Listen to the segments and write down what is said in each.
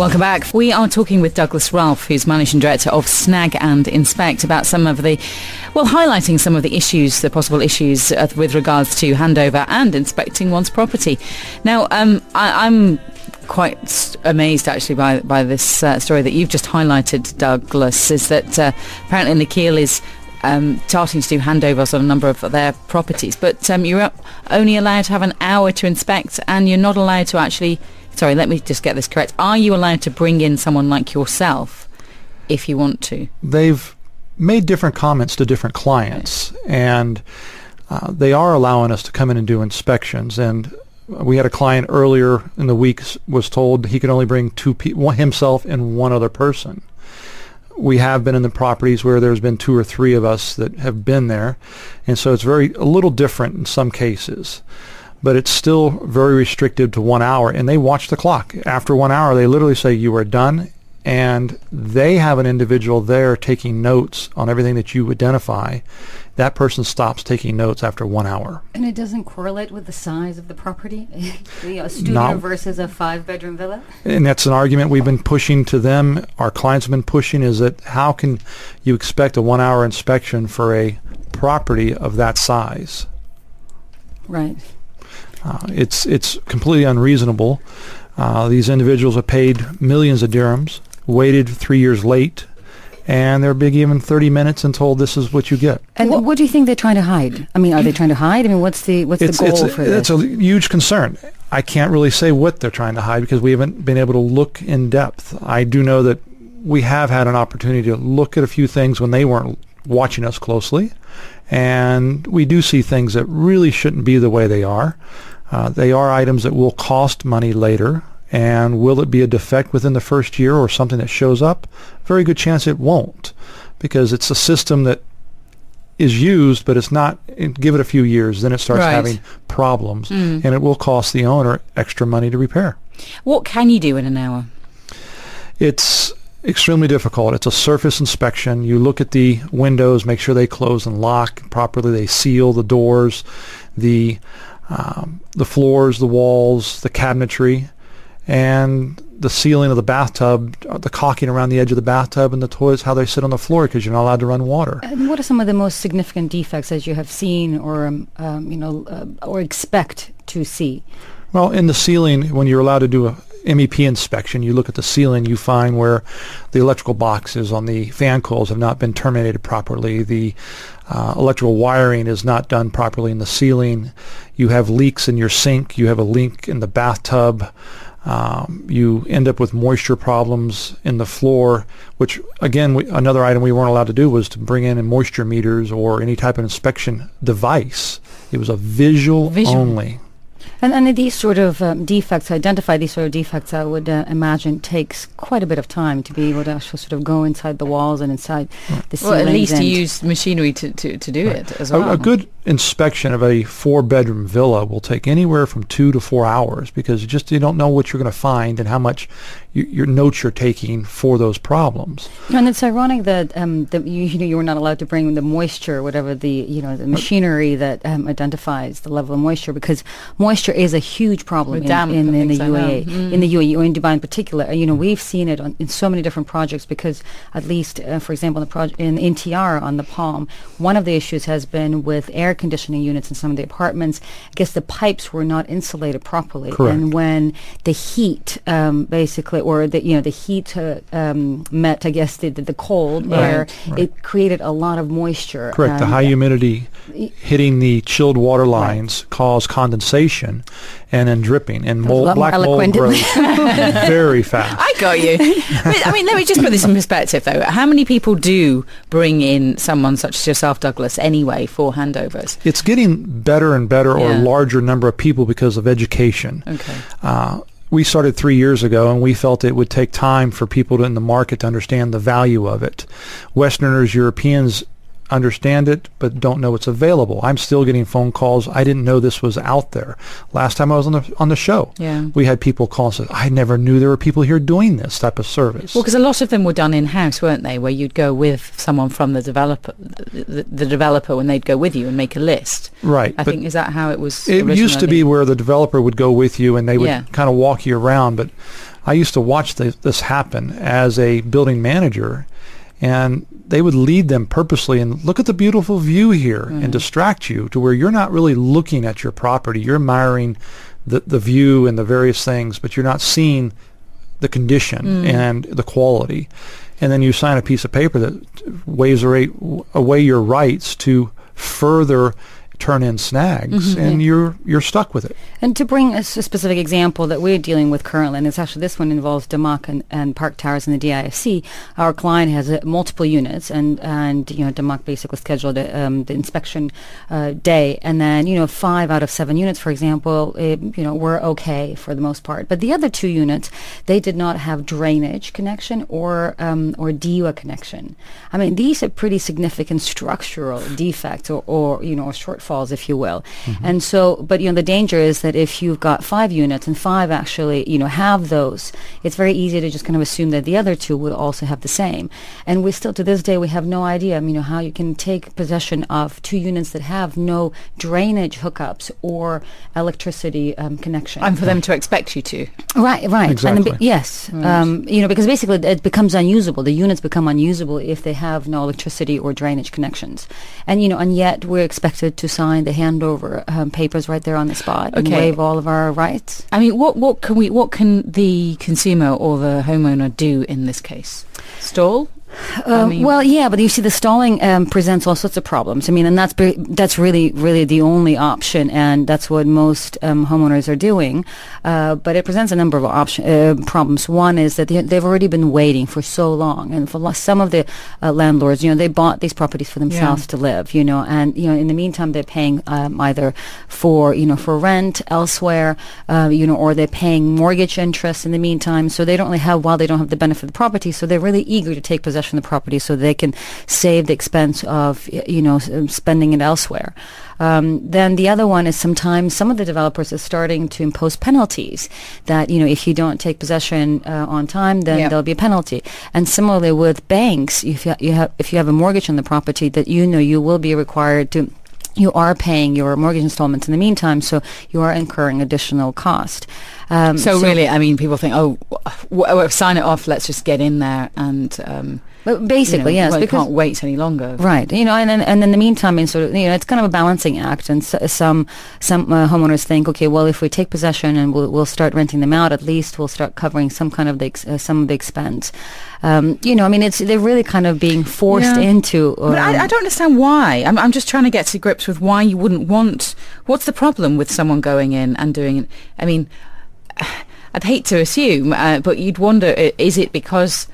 Welcome back. We are talking with Douglas Ralph, who's Managing Director of Snag and Inspect, about some of the, highlighting some of the issues, the possible issues with regards to handover and inspecting one's property. Now, I'm quite amazed actually by this story that you've just highlighted, Douglas, is that apparently Nikhil is starting to do handovers on a number of their properties, but you're only allowed to have an hour to inspect, and you're not allowed to actually... Sorry, let me just get this correct. Are you allowed to bring in someone like yourself if you want to? They've made different comments to different clients, and they are allowing us to come in and do inspections. And we had a client earlier in the week was told he could only bring two people, himself and one other person. We have been in the properties where there's been 2 or 3 of us that have been there, and so it's a little different in some cases. But it's still very restricted to 1 hour, and they watch the clock. After 1 hour, they literally say, you are done, and they have an individual there taking notes on everything that you identify. That person stops taking notes after 1 hour. And it doesn't correlate with the size of the property? A studio versus a 5-bedroom villa? And that's an argument we've been pushing to them. Our clients have been pushing, is that how can you expect a 1 hour inspection for a property of that size? Right. It's completely unreasonable. These individuals have paid millions of dirhams, waited 3 years late, and they're being given 30 minutes and told this is what you get. And what do you think they're trying to hide? I mean, are they trying to hide? I mean, what's the goal for this? It's a huge concern. I can't really say what they're trying to hide because we haven't been able to look in depth. I do know that we have had an opportunity to look at a few things when they weren't watching us closely, and we do see things that really shouldn't be the way they are. They are items that will cost money later, and will it be a defect within the first year or something that shows up? Very good chance it won't, because it's a system that is used, but it's not. Give it a few years, then it starts having problems, and it will cost the owner extra money to repair. What can you do in an hour? It's extremely difficult. It's a surface inspection. You look at the windows, make sure they close and lock properly. They seal the doors, the floors, the walls, the cabinetry, and the ceiling of the bathtub, the caulking around the edge of the bathtub, and the toilets, how they sit on the floor, because you're not allowed to run water. And what are some of the most significant defects that you have seen or expect to see? Well, in the ceiling, when you're allowed to do a MEP inspection, you look at the ceiling, you find where the electrical boxes on the fan coils have not been terminated properly. The electrical wiring is not done properly in the ceiling. You have leaks in your sink. You have a leak in the bathtub. You end up with moisture problems in the floor, which, again, another item we weren't allowed to do was to bring in moisture meters or any type of inspection device. It was a visual only. And these sort of defects, identify these sort of defects, I would imagine takes quite a bit of time to be able to actually sort of go inside the walls and inside the ceilings. Well, at least to use machinery to do it as well. A good inspection of a 4-bedroom villa will take anywhere from 2 to 4 hours, because you don't know what you're going to find and how much your notes you're taking for those problems. And it's ironic that you were not allowed to bring the moisture, whatever the machinery that identifies the level of moisture, because moisture is a huge problem in the UAE, in the UAE or in Dubai in particular. We've seen it in so many different projects, because at least, for example, in NTR on the Palm, one of the issues has been with air conditioning units in some of the apartments. I guess the pipes were not insulated properly. Correct. And when the heat basically, or the heat met, I guess, the cold air, it created a lot of moisture. Correct. The high humidity hitting the chilled water lines caused condensation and then dripping, and black mold grows very fast. I got you. But, let me just put this in perspective, though. How many people do bring in someone such as yourself, Douglas, anyway, for handovers? It's getting better and better, or a larger number of people, because of education. Okay. We started 3 years ago, and we felt it would take time for people in the market to understand the value of it. Westerners, Europeans understand it but don't know it's available. I'm still getting phone calls. I didn't know this was out there. Last time I was on the show, we had people call and say, I never knew there were people here doing this type of service. Well, because a lot of them were done in-house, weren't they, where you'd go with someone from the developer when they'd go with you and make a list. Right. I think, is that how it was It originally? Used to be where the developer would go with you and they would kind of walk you around, but I used to watch this happen as a building manager, and they would lead them purposely and look at the beautiful view here and distract you to where you're not really looking at your property. You're admiring the view and the various things, but you're not seeing the condition and the quality. And then you sign a piece of paper that waives away your rights to further turn in snags, and you're stuck with it. And to bring a specific example that we're dealing with currently, and it's actually this one involves DMUC and Park Towers in the DIFC. Our client has multiple units, and DMUC basically scheduled the inspection day, and then 5 out of 7 units, for example, were okay for the most part. But the other 2 units, they did not have drainage connection or DEWA connection. I mean, these are pretty significant structural defects or shortfalls, if you will. And so, but the danger is that if you've got 5 units and 5 actually have those, it's very easy to just kind of assume that the other 2 would also have the same. And we still, to this day, we have no idea how you can take possession of 2 units that have no drainage hookups or electricity connection. And for them to expect you to. Right. Exactly. Yes. Right. Because basically it becomes unusable. The units become unusable if they have no electricity or drainage connections. And and yet we're expected to sign the handover papers right there on the spot and waive all of our rights. I mean, what can the consumer or the homeowner do in this case? Stall? Well, yeah, but you see, the stalling presents all sorts of problems. I mean, and that's really the only option, and that's what most homeowners are doing. But it presents a number of problems. One is that they've already been waiting for so long, and for some of the landlords, they bought these properties for themselves to live, and in the meantime they're paying either for rent elsewhere, or they're paying mortgage interest in the meantime. So they don't have the benefit of the property, so they're really eager to take possession of the property so they can save the expense of spending it elsewhere. Then the other one is sometimes some of the developers are starting to impose penalties that if you don't take possession on time, then there'll be a penalty. And similarly with banks, if you have a mortgage on the property, that you will be required to. You are paying your mortgage installments in the meantime, so you are incurring additional cost. So really, I mean, people think, sign it off, let's just get in there and... But basically, yes, we because can't wait any longer, right? And in the meantime, it's kind of a balancing act. And some homeowners think, okay, well, if we take possession and we'll start renting them out, at least we'll start covering some kind of some of the expense. I mean, they're really kind of being forced into. But I don't understand why. I'm just trying to get to grips with why you wouldn't want. What's the problem with someone going in and doing it? I mean, I'd hate to assume, but you'd wonder: is it because?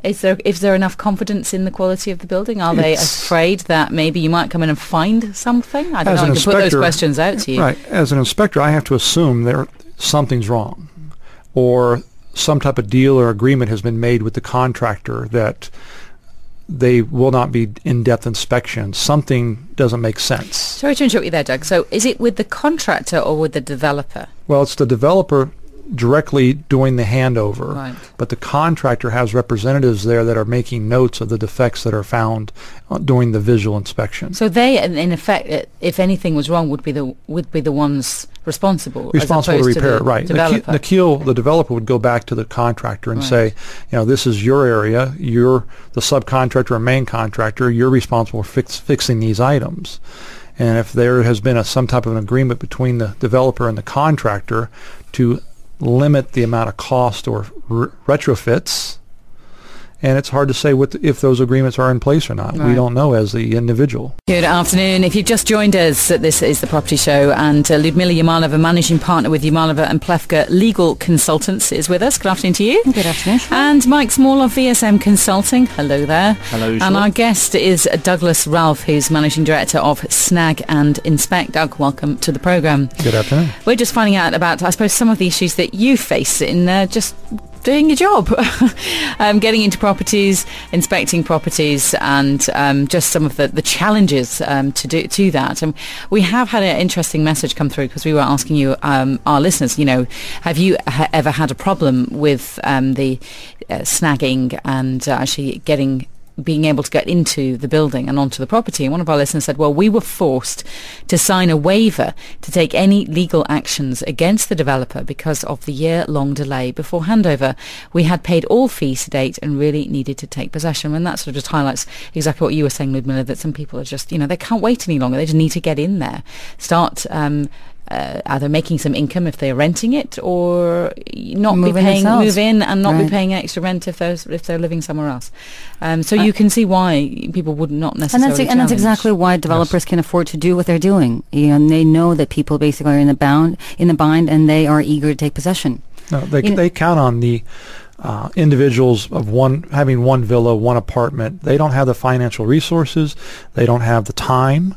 Is there enough confidence in the quality of the building? Are they afraid that maybe you might come in and find something? I don't know. I can put those questions out to you. Right. As an inspector, I have to assume something's wrong, or some type of deal or agreement has been made with the contractor that they will not be in-depth inspections. Something doesn't make sense. Sorry to interrupt you there, Doug. So is it with the contractor or with the developer? Well, it's the developer directly doing the handover, right. But the contractor has representatives there that are making notes of the defects that are found during the visual inspection. So they, in effect, if anything was wrong, would be the ones responsible to repair it, right? Developer. The developer would go back to the contractor and say, this is your area. You're the subcontractor or main contractor. You're responsible for fixing these items. And if there has been some type of an agreement between the developer and the contractor to limit the amount of cost or retrofits, and it's hard to say if those agreements are in place or not. Right. We don't know as the individual. Good afternoon. If you've just joined us, this is The Property Show, and Ludmila Yamalova, managing partner with Yamalova and Plewka Legal Consultants, is with us. Good afternoon to you. Good afternoon. And Mike Small of VSM Consulting. Hello there. Hello. And our guest is Douglas Ralph, who's managing director of Snag and Inspect. Doug, welcome to the programme. Good afternoon. We're just finding out about, I suppose, some of the issues that you face in just doing your job, getting into properties, inspecting properties, and just some of the challenges to that. And we have had an interesting message come through because we were asking you, our listeners, have you ever had a problem with the snagging and actually getting being able to get into the building and onto the property. And one of our listeners said, well, we were forced to sign a waiver to take any legal actions against the developer because of the year-long delay before handover. We had paid all fees to date and really needed to take possession. And that sort of just highlights exactly what you were saying, Ludmila, that some people are just, they can't wait any longer. They just need to get in there, start either making some income if they're renting it, or not move in and not be paying extra rent if they're living somewhere else. So you can see why people would not necessarily. And that's exactly why developers can afford to do what they're doing. And they know that people basically are in the bind, and they are eager to take possession. No, they count on the individuals of having one villa, one apartment. They don't have the financial resources. They don't have the time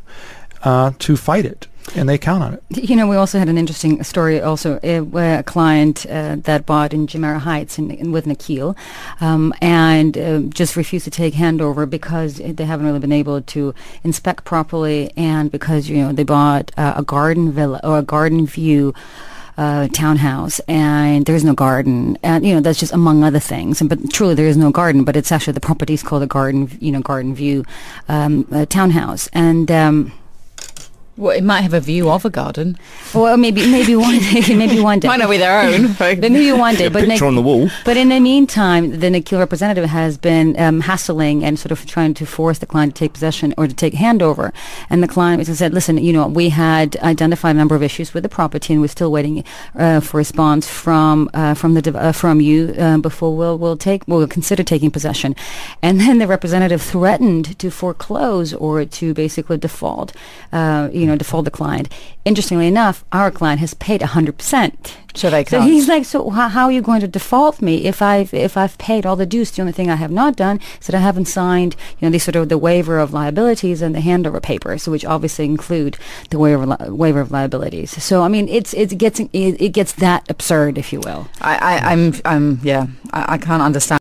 to fight it. And they count on it. We also had an interesting story also where a client that bought in Jumeirah Heights with Nikhil and just refused to take handover because they haven't really been able to inspect properly, and because, they bought a garden villa or a garden view townhouse, and there's no garden, and that's just among other things. But truly, there is no garden. But it's actually the property is called a garden view townhouse, and. Well, it might have a view of a garden. Well, maybe one day. Might not be their own. But maybe one day. But picture on the wall. But in the meantime, the Nikhil representative has been hassling and sort of trying to force the client to take possession or to take handover. And the client basically said, "Listen, we had identified a number of issues with the property, and we're still waiting for a response from you before we'll consider taking possession." And then the representative threatened to foreclose or to basically default. Default the client. Interestingly enough, our client has paid 100%. So they can't. So he's like, so how are you going to default me if I've paid all the dues? The only thing I have not done is that I haven't signed, the waiver of liabilities and the handover papers, which obviously include the waiver of liabilities. So I mean, it gets that absurd, if you will. I can't understand.